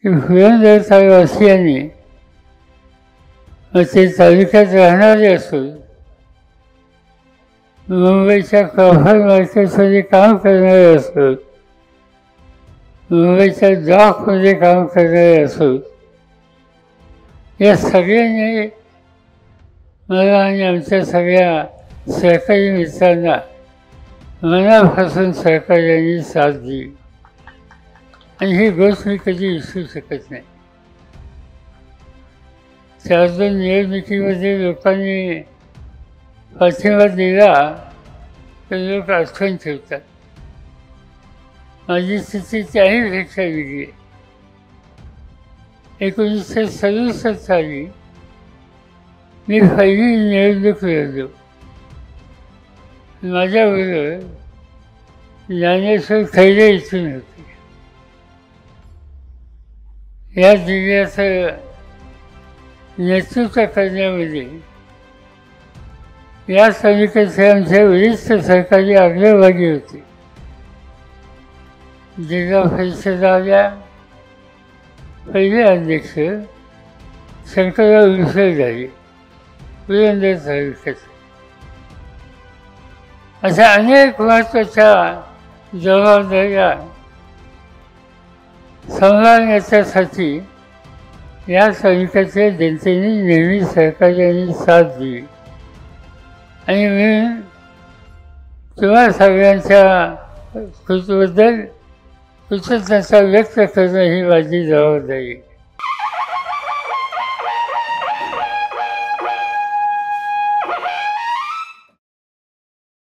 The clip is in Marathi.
की पुरंदर तालुकावासियांनी ते तालुक्यात राहणारे असो, मुंबईच्या क्रॉफर्ड मार्केटमध्ये काम करणारे असोत, मुंबईच्या डॉकमध्ये काम करणारे असोत, या सगळ्यांनी मला आणि आमच्या सगळ्या सहकारी मित्रांना मनापासून सहकार्याने साथ दिली. आणि ही गोष्ट मी कधी विसरू शकत नाही. 4-2 निवडणुकीमध्ये लोकांनी पाठिंबा दिला तर लोक आठवण ठेवतात. माझी स्थिती त्याहीपेक्षा वेगळी आहे. 1967 साली मी पहिली निवडणूक लढलो. माझ्याबरोबर ज्ञानेश्वर खैरे इथून होते. या जिल्ह्याचं नेतृत्व करण्यामध्ये या तालुक्याचे आमचे वरिष्ठ सहकारी अग्रभागी होते. जिल्हा परिषदाच्या पहिले अध्यक्ष शंकरराव विसर झाले पुरंदर तालुक्याचे. अशा अनेक महत्त्वाच्या जबाबदाऱ्या सांभाळण्याच्यासाठी या तालुक्याच्या जनतेने नेहमी सहकार्याने साथ दिली. आणि मी तुम्हा सगळ्यांच्या कृतीबद्दल कृतज्ञता व्यक्त करणं ही माझी जबाबदारी.